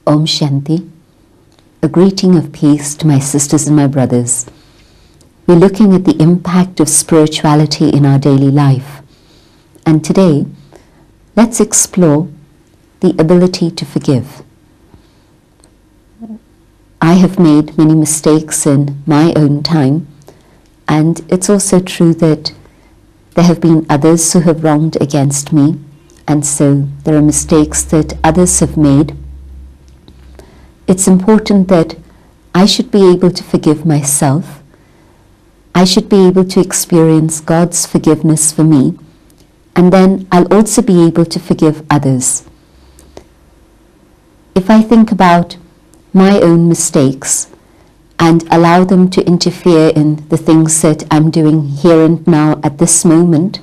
Om Shanti. A greeting of peace to my sisters and my brothers. We're looking at the impact of spirituality in our daily life. And today, let's explore the ability to forgive. I have made many mistakes in my own time, and it's also true that there have been others who have wronged against me, and so there are mistakes that others have made. It's important that I should be able to forgive myself. I should be able to experience God's forgiveness for me, and then I'll also be able to forgive others. If I think about my own mistakes and allow them to interfere in the things that I'm doing here and now at this moment,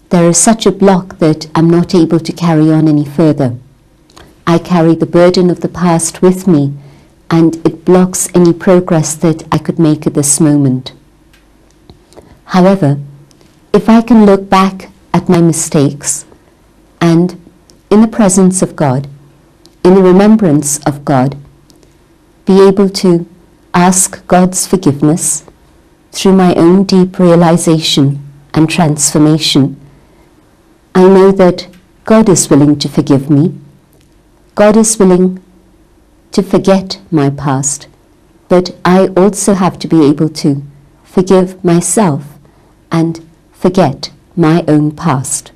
there is such a block that I'm not able to carry on any further. I carry the burden of the past with me, and it blocks any progress that I could make at this moment. However, if I can look back at my mistakes and in the presence of God, in the remembrance of God, be able to ask God's forgiveness through my own deep realization and transformation, I know that God is willing to forgive me. God is willing to forget my past, but I also have to be able to forgive myself and forget my own past.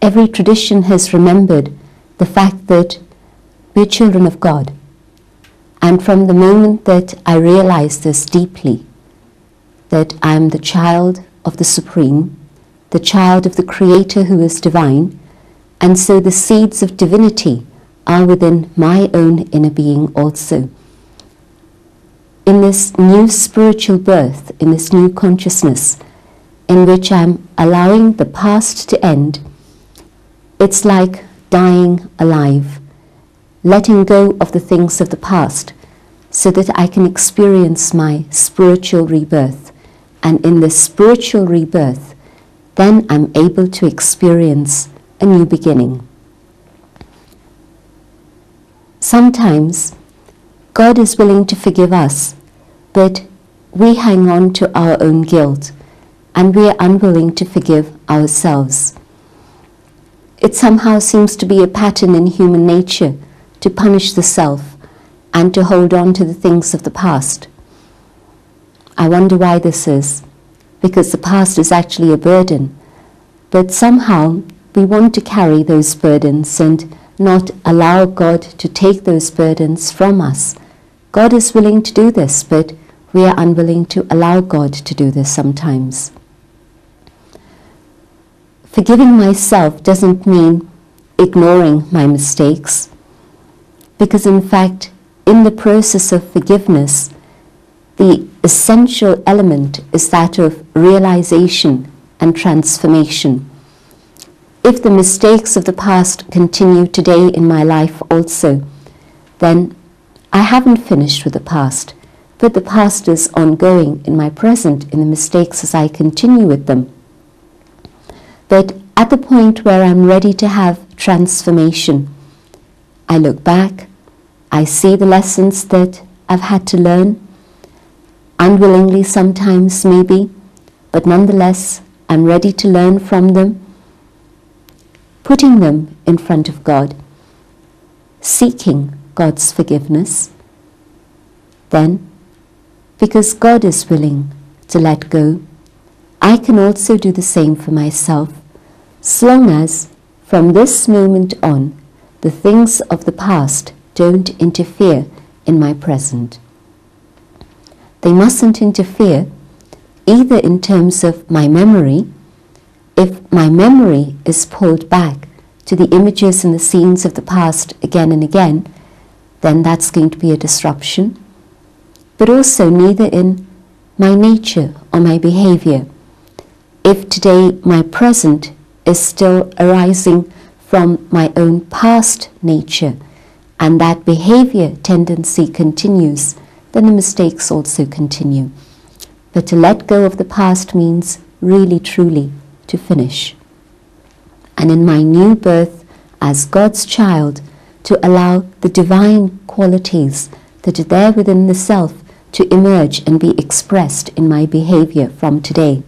Every tradition has remembered the fact that we're children of God. And from the moment that I realized this deeply, that I am the child of the Supreme, the child of the Creator who is divine, and so the seeds of divinity are within my own inner being also. In this new spiritual birth, in this new consciousness, in which I'm allowing the past to end, it's like dying alive, letting go of the things of the past so that I can experience my spiritual rebirth. And in this spiritual rebirth, then I'm able to experience a new beginning. Sometimes God is willing to forgive us, but we hang on to our own guilt and we are unwilling to forgive ourselves. It somehow seems to be a pattern in human nature to punish the self and to hold on to the things of the past. I wonder why this is, because the past is actually a burden, but somehow we want to carry those burdens and not allow God to take those burdens from us. God is willing to do this, but we are unwilling to allow God to do this sometimes. Forgiving myself doesn't mean ignoring my mistakes, because in fact, in the process of forgiveness, the essential element is that of realization and transformation. If the mistakes of the past continue today in my life also, then I haven't finished with the past, but the past is ongoing in my present, in the mistakes as I continue with them. But at the point where I'm ready to have transformation, I look back, I see the lessons that I've had to learn, unwillingly sometimes maybe, but nonetheless I'm ready to learn from them, putting them in front of God, seeking God's forgiveness. Then, because God is willing to let go, I can also do the same for myself, so long as from this moment on, the things of the past don't interfere in my present. They mustn't interfere either in terms of my memory. If my memory is pulled back to the images and the scenes of the past again and again, then that's going to be a disruption. But also neither in my nature or my behavior. If today my present is still arising from my own past nature, and that behavior tendency continues, then the mistakes also continue. But to let go of the past means really, truly to finish. And in my new birth as God's child, to allow the divine qualities that are there within the self to emerge and be expressed in my behavior from today.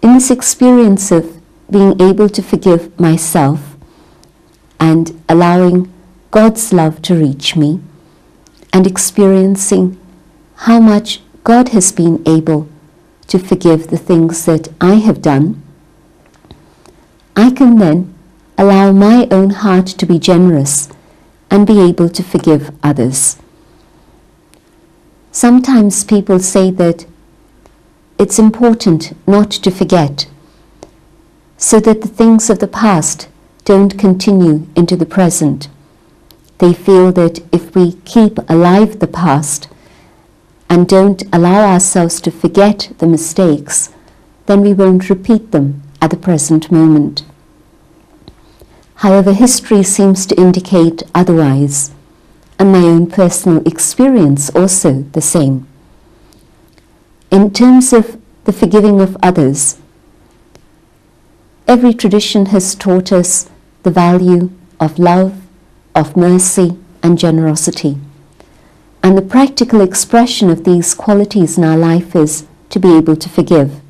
In this experience of being able to forgive myself and allowing God's love to reach me, and experiencing how much God has been able to forgive the things that I have done, I can then allow my own heart to be generous and be able to forgive others. Sometimes people say that it's important not to forget, so that the things of the past don't continue into the present. They feel that if we keep alive the past and don't allow ourselves to forget the mistakes, then we won't repeat them at the present moment. However, history seems to indicate otherwise, and my own personal experience also the same. In terms of the forgiving of others, every tradition has taught us the value of love, of mercy and generosity. And the practical expression of these qualities in our life is to be able to forgive.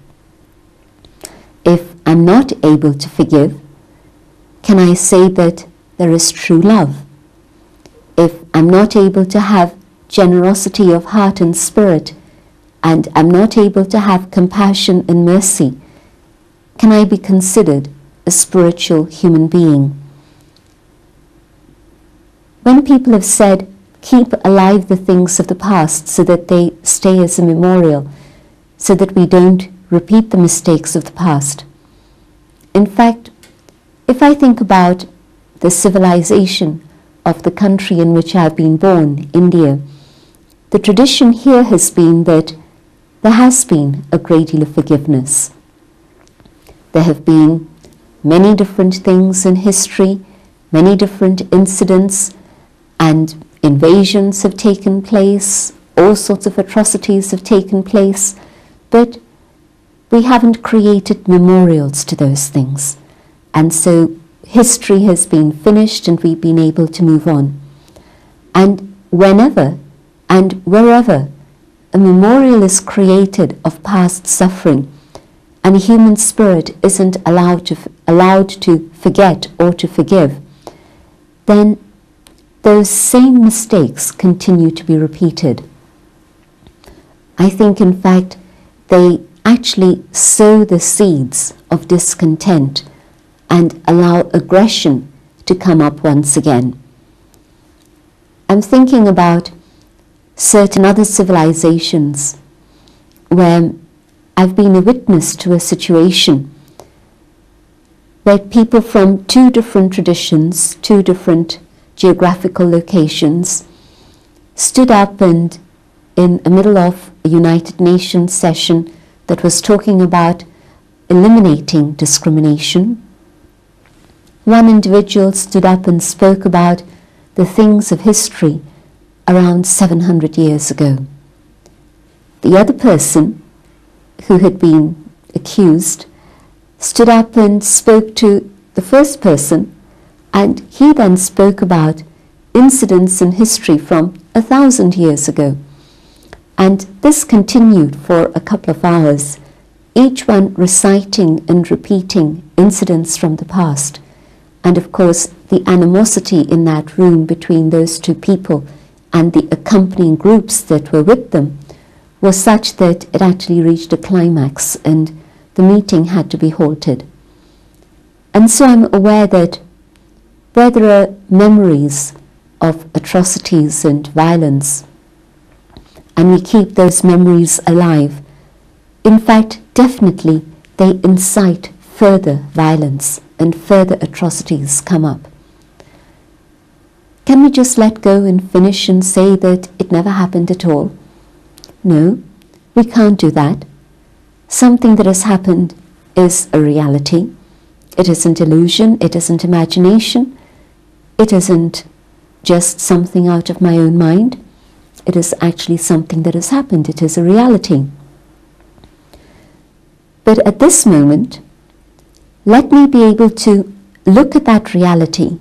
If I'm not able to forgive, can I say that there is true love? If I'm not able to have generosity of heart and spirit, and I'm not able to have compassion and mercy, can I be considered a spiritual human being? When people have said, keep alive the things of the past so that they stay as a memorial, so that we don't repeat the mistakes of the past. In fact, if I think about the civilization of the country in which I have been born, India, the tradition here has been that there has been a great deal of forgiveness. There have been many different things in history, many different incidents, and invasions have taken place, all sorts of atrocities have taken place, but we haven't created memorials to those things. And so history has been finished and we've been able to move on. And whenever and wherever a memorial is created of past suffering, and the human spirit isn't allowed to forget or to forgive, then those same mistakes continue to be repeated. I think, in fact, they actually sow the seeds of discontent and allow aggression to come up once again. I'm thinking about certain other civilizations where I've been a witness to a situation where people from two different traditions, two different geographical locations, stood up and in the middle of a United Nations session that was talking about eliminating discrimination, one individual stood up and spoke about the things of history around 700 years ago. The other person, who had been accused, stood up and spoke to the first person, and he then spoke about incidents in history from 1,000 years ago. And this continued for a couple of hours, each one reciting and repeating incidents from the past. And of course, the animosity in that room between those two people and the accompanying groups that were with them was such that it actually reached a climax and the meeting had to be halted. And so I'm aware that where there are memories of atrocities and violence, and we keep those memories alive, in fact, definitely they incite further violence and further atrocities come up. Can we just let go and finish and say that it never happened at all? No, we can't do that. Something that has happened is a reality. It isn't illusion, it isn't imagination, it isn't just something out of my own mind. It is actually something that has happened, it is a reality. But at this moment, let me be able to look at that reality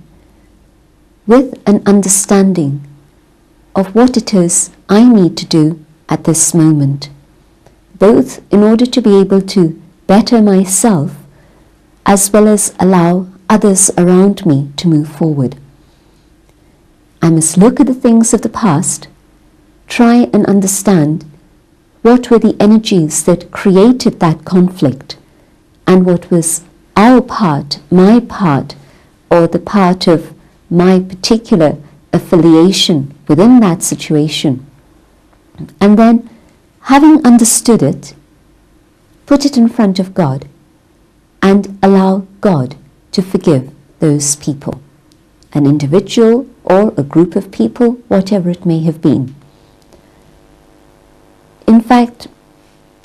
with an understanding of what it is I need to do at this moment, both in order to be able to better myself as well as allow others around me to move forward. I must look at the things of the past, try and understand what were the energies that created that conflict and what was our part, my part, or the part of my particular affiliation within that situation. And then, having understood it, put it in front of God and allow God to forgive those people, an individual or a group of people, whatever it may have been. In fact,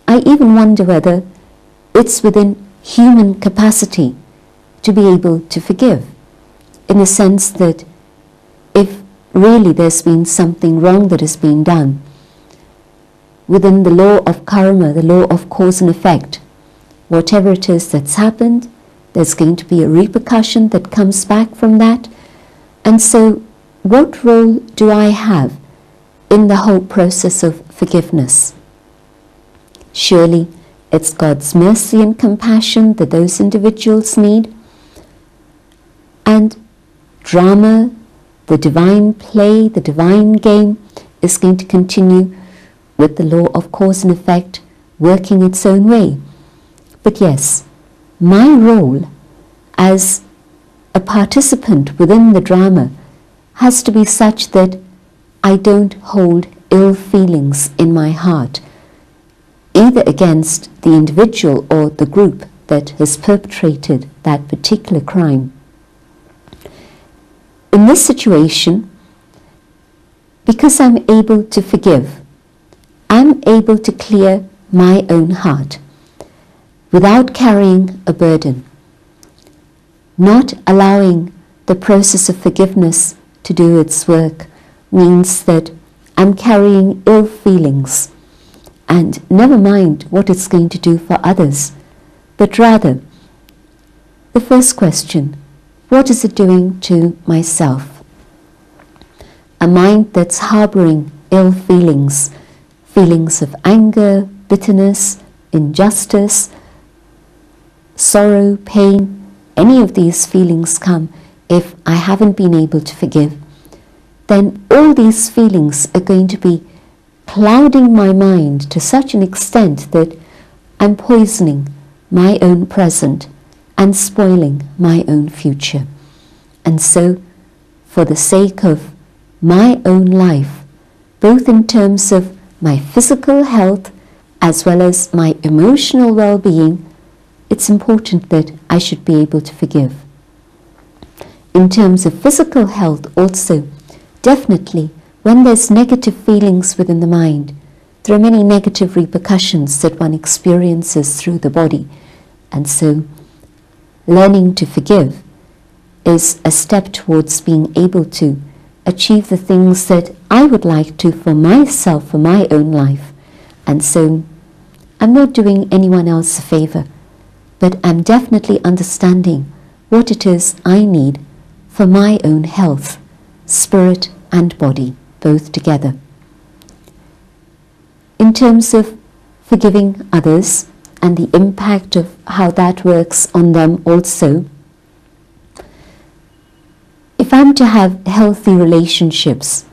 I even wonder whether it's within human capacity to be able to forgive, in the sense that if really there's been something wrong that has been done, within the law of karma, the law of cause and effect, whatever it is that's happened, there's going to be a repercussion that comes back from that. And so, what role do I have in the whole process of forgiveness? Surely, it's God's mercy and compassion that those individuals need. And drama, the divine play, the divine game, is going to continue with the law of cause and effect working its own way. But yes, my role as a participant within the drama has to be such that I don't hold ill feelings in my heart, either against the individual or the group that has perpetrated that particular crime. In this situation, because I'm able to forgive, I'm able to clear my own heart without carrying a burden. Not allowing the process of forgiveness to do its work means that I'm carrying ill feelings, and never mind what it's going to do for others, but rather, the first question, what is it doing to myself? A mind that's harboring ill feelings, feelings of anger, bitterness, injustice, sorrow, pain, any of these feelings come if I haven't been able to forgive, then all these feelings are going to be clouding my mind to such an extent that I'm poisoning my own present and spoiling my own future. And so, for the sake of my own life, both in terms of my physical health as well as my emotional well-being, it's important that I should be able to forgive. In terms of physical health also, definitely, when there's negative feelings within the mind, there are many negative repercussions that one experiences through the body. And so, learning to forgive is a step towards being able to achieve the things that I would like to for myself, for my own life. And so, I'm not doing anyone else a favor, but I'm definitely understanding what it is I need for my own health, spirit and body, both together. In terms of forgiving others and the impact of how that works on them also, if I'm to have healthy relationships,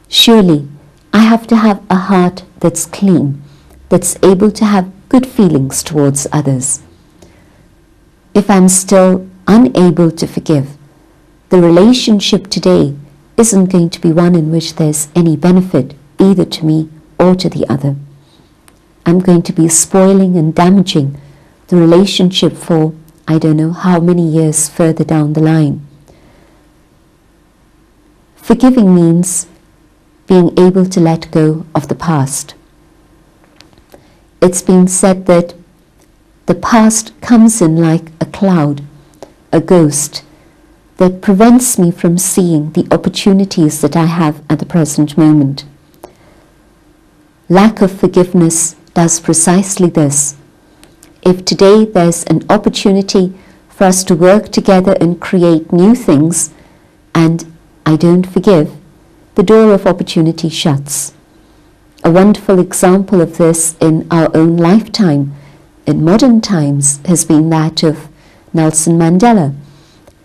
surely I have to have a heart that's clean, that's able to have good feelings towards others. If I'm still unable to forgive, the relationship today isn't going to be one in which there's any benefit either to me or to the other. I'm going to be spoiling and damaging the relationship for I don't know how many years further down the line. Forgiving means being able to let go of the past. It's been said that the past comes in like a cloud, a ghost, that prevents me from seeing the opportunities that I have at the present moment. Lack of forgiveness does precisely this. If today there's an opportunity for us to work together and create new things, and I don't forgive, the door of opportunity shuts. A wonderful example of this in our own lifetime, in modern times, has been that of Nelson Mandela.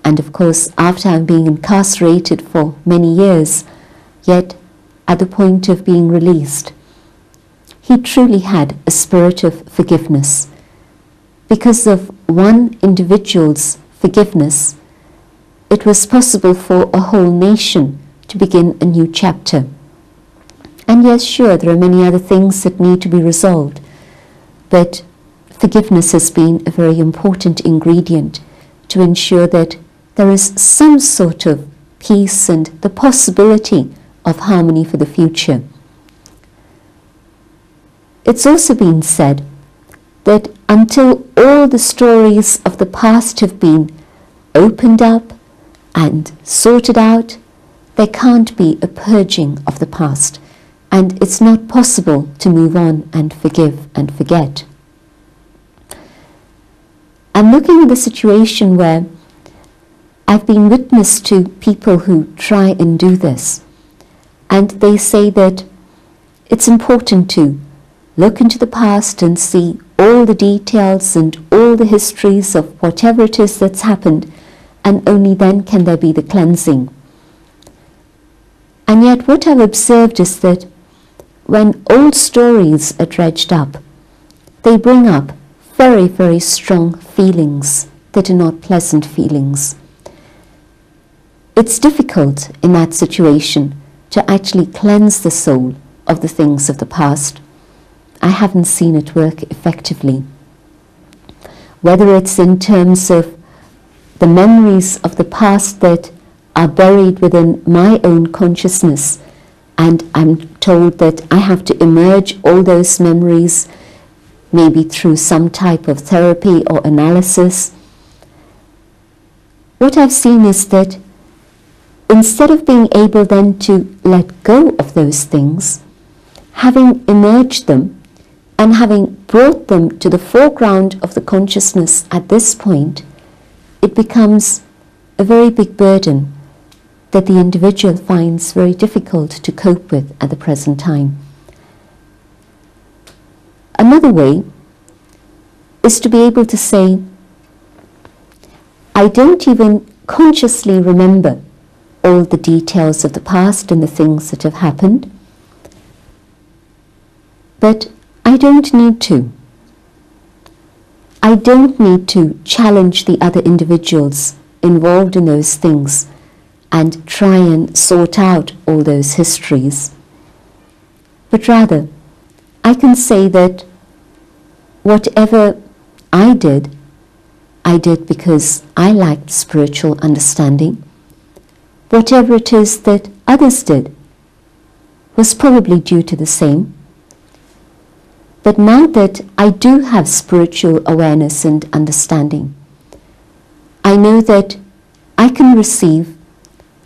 And of course, after being incarcerated for many years, yet at the point of being released, he truly had a spirit of forgiveness. Because of one individual's forgiveness, it was possible for a whole nation to begin a new chapter. And yes, sure, there are many other things that need to be resolved, but forgiveness has been a very important ingredient to ensure that there is some sort of peace and the possibility of harmony for the future. It's also been said that until all the stories of the past have been opened up and sorted out, there can't be a purging of the past, and it's not possible to move on and forgive and forget. I'm looking at a situation where I've been witness to people who try and do this, and they say that it's important to look into the past and see all the details and all the histories of whatever it is that's happened, and only then can there be the cleansing. And yet what I've observed is that when old stories are dredged up, they bring up very, very strong feelings that are not pleasant feelings. It's difficult in that situation to actually cleanse the soul of the things of the past. I haven't seen it work effectively. Whether it's in terms of the memories of the past that are buried within my own consciousness, and I'm told that I have to emerge all those memories, maybe through some type of therapy or analysis. What I've seen is that instead of being able then to let go of those things, having emerged them and having brought them to the foreground of the consciousness at this point, it becomes a very big burden that the individual finds very difficult to cope with at the present time. Another way is to be able to say, I don't even consciously remember all the details of the past and the things that have happened, but I don't need to. I don't need to challenge the other individuals involved in those things and try and sort out all those histories. But rather, I can say that whatever I did because I lacked spiritual understanding. Whatever it is that others did was probably due to the same. But now that I do have spiritual awareness and understanding, I know that I can receive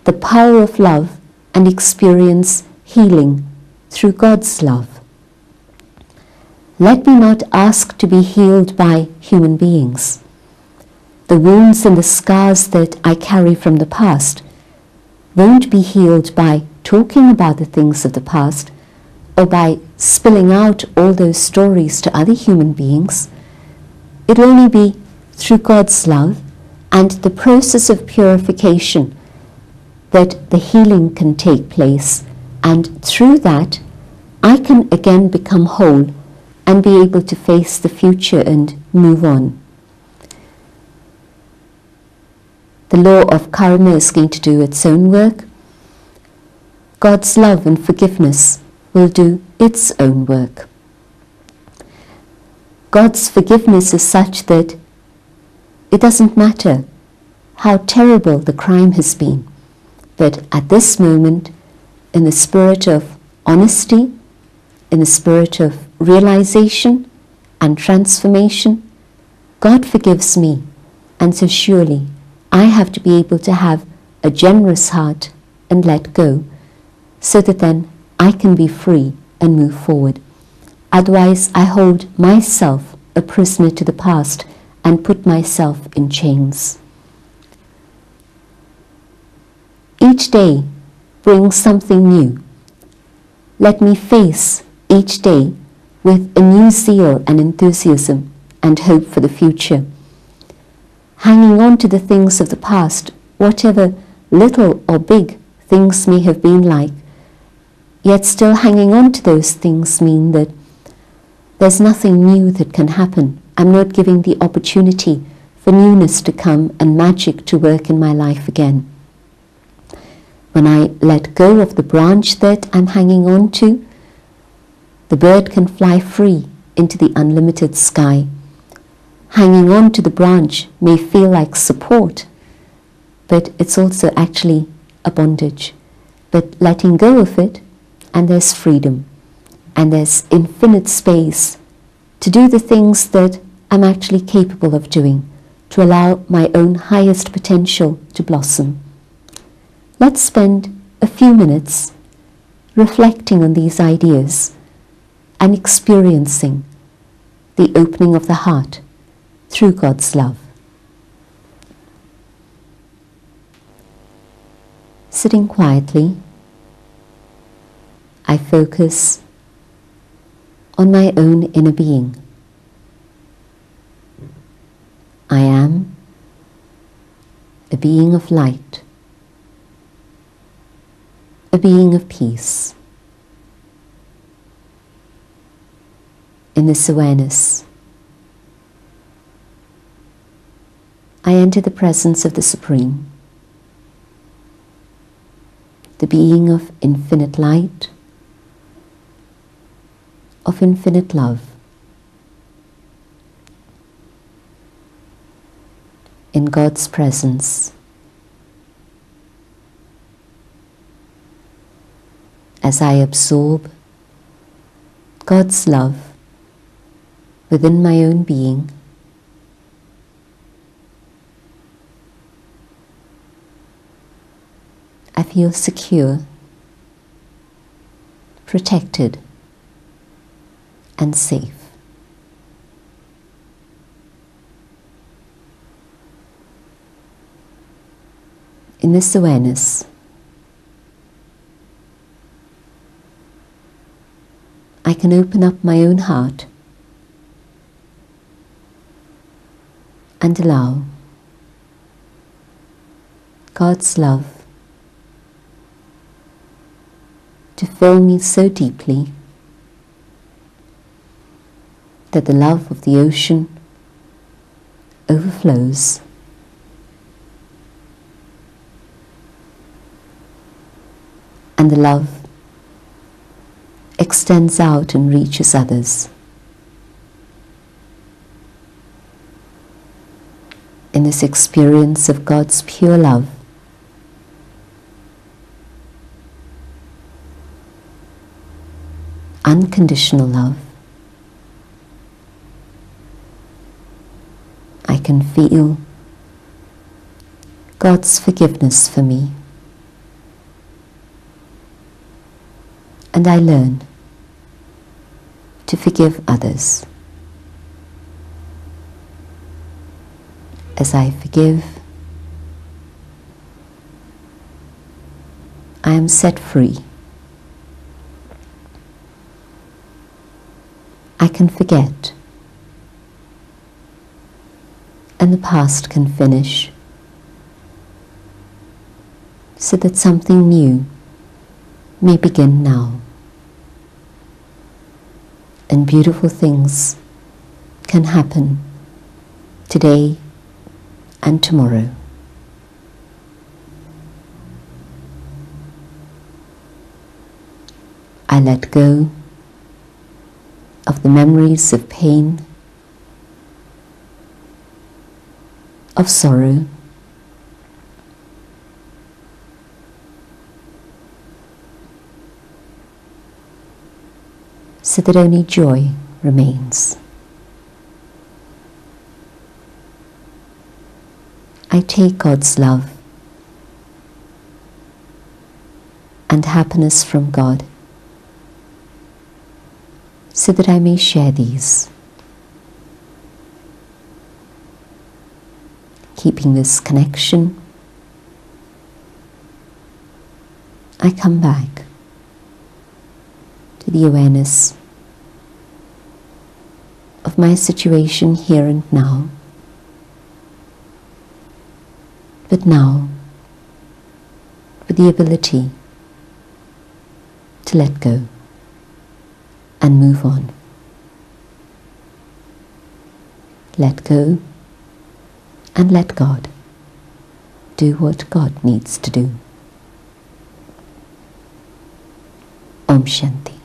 the power of love and experience healing through God's love. Let me not ask to be healed by human beings. The wounds and the scars that I carry from the past won't be healed by talking about the things of the past or by spilling out all those stories to other human beings. It will only be through God's love and the process of purification that the healing can take place, and through that I can again become whole and be able to face the future and move on. The law of karma is going to do its own work. God's love and forgiveness will do its own work. God's forgiveness is such that it doesn't matter how terrible the crime has been, but at this moment, in the spirit of honesty, in the spirit of realization and transformation, God forgives me, and so surely I have to be able to have a generous heart and let go, so that then I can be free and move forward. Otherwise, I hold myself a prisoner to the past and put myself in chains. Each day brings something new. Let me face each day with a new zeal and enthusiasm and hope for the future. Hanging on to the things of the past, whatever little or big things may have been like, yet still hanging on to those things mean that there's nothing new that can happen. I'm not giving the opportunity for newness to come and magic to work in my life again. When I let go of the branch that I'm hanging on to, the bird can fly free into the unlimited sky. Hanging on to the branch may feel like support, but it's also actually a bondage. But letting go of it, and there's freedom, and there's infinite space to do the things that I'm actually capable of doing, to allow my own highest potential to blossom. Let's spend a few minutes reflecting on these ideas and experiencing the opening of the heart through God's love. Sitting quietly, I focus on my own inner being. I am a being of light, a being of peace. In this awareness, I enter the presence of the Supreme, the being of infinite light, of infinite love. In God's presence, as I absorb God's love within my own being, I feel secure, protected, and safe. In this awareness, I can open up my own heart and allow God's love to fill me so deeply that the love of the ocean overflows and the love extends out and reaches others. In this experience of God's pure love, unconditional love, I can feel God's forgiveness for me. And I learn to forgive others. As I forgive, I am set free. I can forget, and the past can finish, so that something new may begin now. And beautiful things can happen today and tomorrow. I let go of the memories of pain, of sorrow, so that only joy remains. I take God's love and happiness from God so that I may share these. keeping this connection, I come back to the awareness of my situation here and now, but now with the ability to let go and move on. Let go and let God do what God needs to do. Om Shanti.